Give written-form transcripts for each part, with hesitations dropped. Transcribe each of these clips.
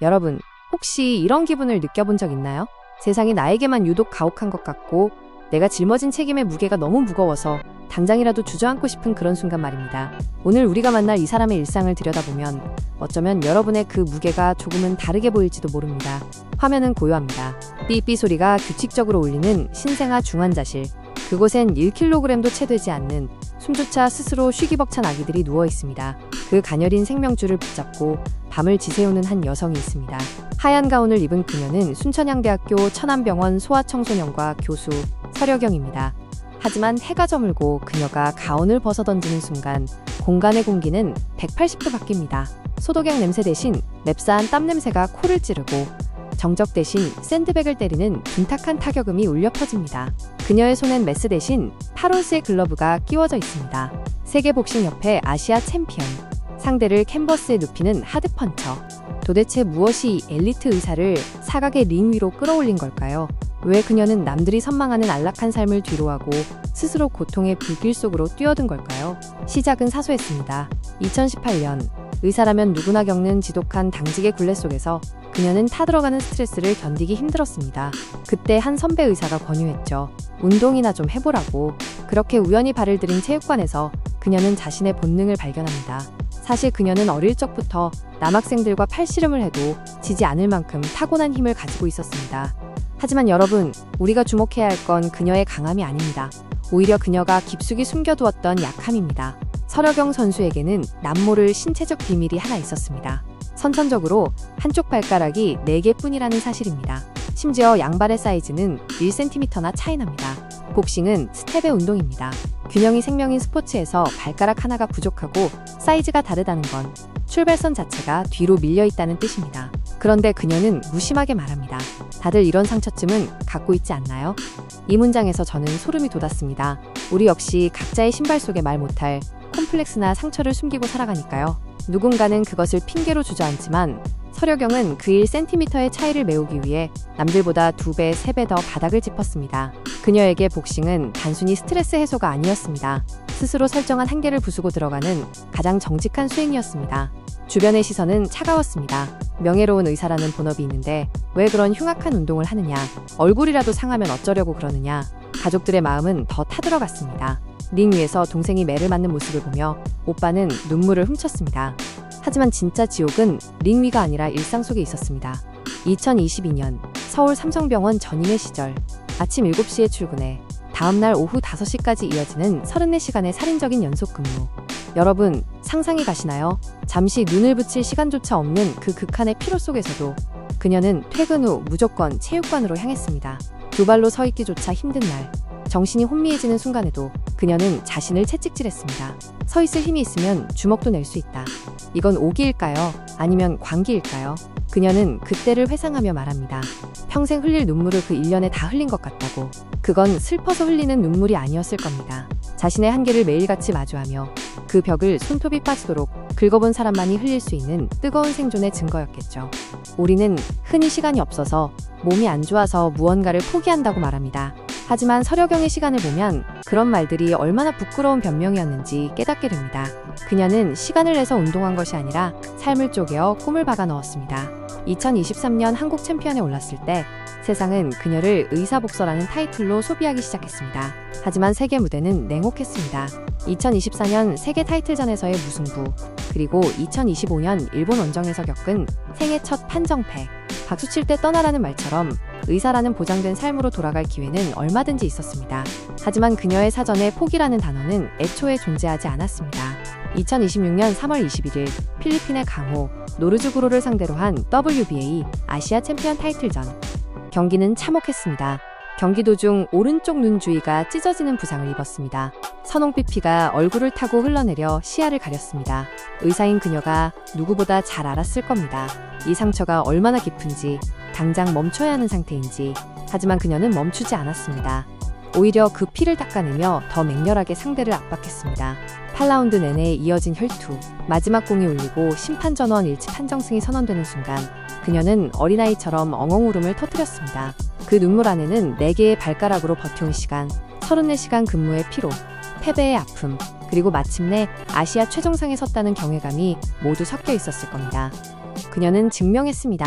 여러분, 혹시 이런 기분을 느껴본 적 있나요? 세상이 나에게만 유독 가혹한 것 같고 내가 짊어진 책임의 무게가 너무 무거워서 당장이라도 주저앉고 싶은 그런 순간 말입니다. 오늘 우리가 만날 이 사람의 일상을 들여다보면 어쩌면 여러분의 그 무게가 조금은 다르게 보일지도 모릅니다. 화면은 고요합니다. 삐삐 소리가 규칙적으로 울리는 신생아 중환자실. 그곳엔 1kg도 채 되지 않는 숨조차 스스로 쉬기 벅찬 아기들이 누워 있습니다. 그 가녀린 생명줄을 붙잡고 밤을 지새우는 한 여성이 있습니다. 하얀 가운을 입은 그녀는 순천향대학교 천안병원 소아청소년과 교수 서려경입니다. 하지만 해가 저물고 그녀가 가운을 벗어던지는 순간 공간의 공기는 180도 바뀝니다. 소독약 냄새 대신 맵싸한 땀 냄새가 코를 찌르고 정적 대신 샌드백을 때리는 둔탁한 타격음이 울려 퍼집니다. 그녀의 손엔 메스 대신 8온스의 글러브가 끼워져 있습니다. 세계복싱협회 아시아 챔피언, 상대를 캔버스에 눕히는 하드펀처. 도대체 무엇이 이 엘리트 의사를 사각의 링 위로 끌어올린 걸까요? 왜 그녀는 남들이 선망하는 안락한 삶을 뒤로하고 스스로 고통의 불길 속으로 뛰어든 걸까요? 시작은 사소했습니다. 2018년, 의사라면 누구나 겪는 지독한 당직의 굴레 속에서 그녀는 타들어가는 스트레스를 견디기 힘들었습니다. 그때 한 선배 의사가 권유했죠. 운동이나 좀 해보라고. 그렇게 우연히 발을 들인 체육관에서 그녀는 자신의 본능을 발견합니다. 사실 그녀는 어릴 적부터 남학생들과 팔씨름을 해도 지지 않을 만큼 타고난 힘을 가지고 있었습니다. 하지만 여러분, 우리가 주목해야 할 건 그녀의 강함이 아닙니다. 오히려 그녀가 깊숙이 숨겨두었던 약함입니다. 서려경 선수에게는 남모를 신체적 비밀이 하나 있었습니다. 선천적으로 한쪽 발가락이 4개뿐이라는 사실입니다. 심지어 양발의 사이즈는 1cm나 차이 납니다. 복싱은 스텝의 운동입니다. 균형이 생명인 스포츠에서 발가락 하나가 부족하고 사이즈가 다르다는 건 출발선 자체가 뒤로 밀려 있다는 뜻입니다. 그런데 그녀는 무심하게 말합니다. 다들 이런 상처쯤은 갖고 있지 않나요? 이 문장에서 저는 소름이 돋았습니다. 우리 역시 각자의 신발 속에 말 못할 콤플렉스나 상처를 숨기고 살아가니까요. 누군가는 그것을 핑계로 주저앉지만 서려경은 그 1cm의 차이를 메우기 위해 남들보다 2배, 3배 더 바닥을 짚었습니다. 그녀에게 복싱은 단순히 스트레스 해소가 아니었습니다. 스스로 설정한 한계를 부수고 들어가는 가장 정직한 수행이었습니다. 주변의 시선은 차가웠습니다. 명예로운 의사라는 본업이 있는데 왜 그런 흉악한 운동을 하느냐, 얼굴이라도 상하면 어쩌려고 그러느냐. 가족들의 마음은 더 타들어갔습니다. 링 위에서 동생이 매를 맞는 모습을 보며 오빠는 눈물을 훔쳤습니다. 하지만 진짜 지옥은 링 위가 아니라 일상 속에 있었습니다. 2022년 서울 삼성병원 전임의 시절, 아침 7시에 출근해 다음날 오후 5시까지 이어지는 34시간의 살인적인 연속 근무. 여러분, 상상이 가시나요? 잠시 눈을 붙일 시간조차 없는 그 극한의 피로 속에서도 그녀는 퇴근 후 무조건 체육관으로 향했습니다. 두 발로 서 있기조차 힘든 날, 정신이 혼미해지는 순간에도 그녀는 자신을 채찍질했습니다. 서 있을 힘이 있으면 주먹도 낼 수 있다. 이건 오기일까요? 아니면 광기일까요? 그녀는 그때를 회상하며 말합니다. 평생 흘릴 눈물을 그 1년에 다 흘린 것 같다고. 그건 슬퍼서 흘리는 눈물이 아니었을 겁니다. 자신의 한계를 매일같이 마주하며 그 벽을 손톱이 빠지도록 긁어본 사람만이 흘릴 수 있는 뜨거운 생존의 증거였겠죠. 우리는 흔히 시간이 없어서, 몸이 안 좋아서 무언가를 포기한다고 말합니다. 하지만 서려경의 시간을 보면 그런 말들이 얼마나 부끄러운 변명이었는지 깨닫게 됩니다. 그녀는 시간을 내서 운동한 것이 아니라 삶을 쪼개어 꿈을 박아 넣었습니다. 2023년 한국 챔피언에 올랐을 때 세상은 그녀를 의사복서라는 타이틀로 소비하기 시작했습니다. 하지만 세계 무대는 냉혹했습니다. 2024년 세계 타이틀전에서의 무승부, 그리고 2025년 일본 원정에서 겪은 생애 첫 판정패. 박수칠 때 떠나라는 말처럼 의사라는 보장된 삶으로 돌아갈 기회는 얼마든지 있었습니다. 하지만 그녀의 사전에 포기라는 단어는 애초에 존재하지 않았습니다. 2026년 3월 21일 필리핀의 강호, 노르즈구로를 상대로 한 WBA 아시아 챔피언 타이틀전. 경기는 참혹했습니다. 경기 도중 오른쪽 눈 주위가 찢어지는 부상을 입었습니다. 선홍빛 피가 얼굴을 타고 흘러내려 시야를 가렸습니다. 의사인 그녀가 누구보다 잘 알았을 겁니다. 이 상처가 얼마나 깊은지, 당장 멈춰야 하는 상태인지. 하지만 그녀는 멈추지 않았습니다. 오히려 그 피를 닦아내며 더 맹렬하게 상대를 압박했습니다. 8라운드 내내 이어진 혈투, 마지막 공이 울리고 심판 전원 일치 판정승이 선언되는 순간 그녀는 어린아이처럼 엉엉 울음을 터뜨렸습니다. 그 눈물 안에는 4개의 발가락으로 버텨온 시간, 34시간 근무의 피로, 패배의 아픔, 그리고 마침내 아시아 최정상에 섰다는 경외감이 모두 섞여 있었을 겁니다. 그녀는 증명했습니다.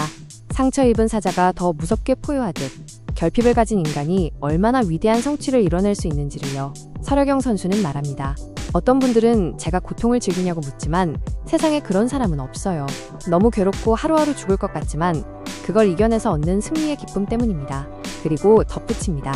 상처 입은 사자가 더 무섭게 포효하듯 결핍을 가진 인간이 얼마나 위대한 성취를 이뤄낼 수 있는지를요. 서려경 선수는 말합니다. 어떤 분들은 제가 고통을 즐기냐고 묻지만 세상에 그런 사람은 없어요. 너무 괴롭고 하루하루 죽을 것 같지만 그걸 이겨내서 얻는 승리의 기쁨 때문입니다. 그리고 덧붙입니다.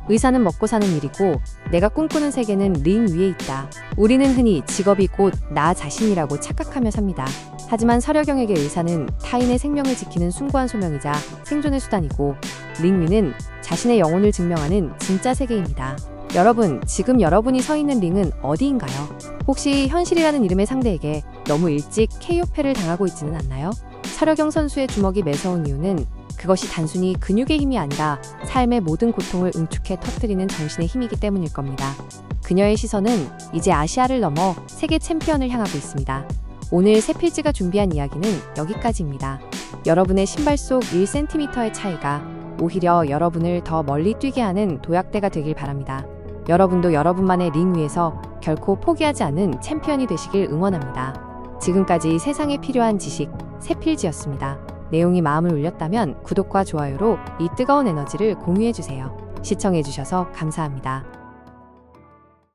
의사는 먹고 사는 일이고 내가 꿈꾸는 세계는 링 위에 있다. 우리는 흔히 직업이 곧 나 자신이라고 착각하며 삽니다. 하지만 서려경에게 의사는 타인의 생명을 지키는 숭고한 소명이자 생존의 수단이고 링 위는 자신의 영혼을 증명하는 진짜 세계입니다. 여러분, 지금 여러분이 서 있는 링은 어디인가요? 혹시 현실이라는 이름의 상대에게 너무 일찍 KO패를 당하고 있지는 않나요? 서려경 선수의 주먹이 매서운 이유는 그것이 단순히 근육의 힘이 아니라 삶의 모든 고통을 응축해 터뜨리는 정신의 힘이기 때문일 겁니다. 그녀의 시선은 이제 아시아를 넘어 세계 챔피언을 향하고 있습니다. 오늘 세필즈가 준비한 이야기는 여기까지입니다. 여러분의 신발 속 1cm의 차이가 오히려 여러분을 더 멀리 뛰게 하는 도약대가 되길 바랍니다. 여러분도 여러분만의 링 위에서 결코 포기하지 않는 챔피언이 되시길 응원합니다. 지금까지 세상에 필요한 지식, 세필즈였습니다. 내용이 마음을 울렸다면 구독과 좋아요로 이 뜨거운 에너지를 공유해주세요. 시청해주셔서 감사합니다.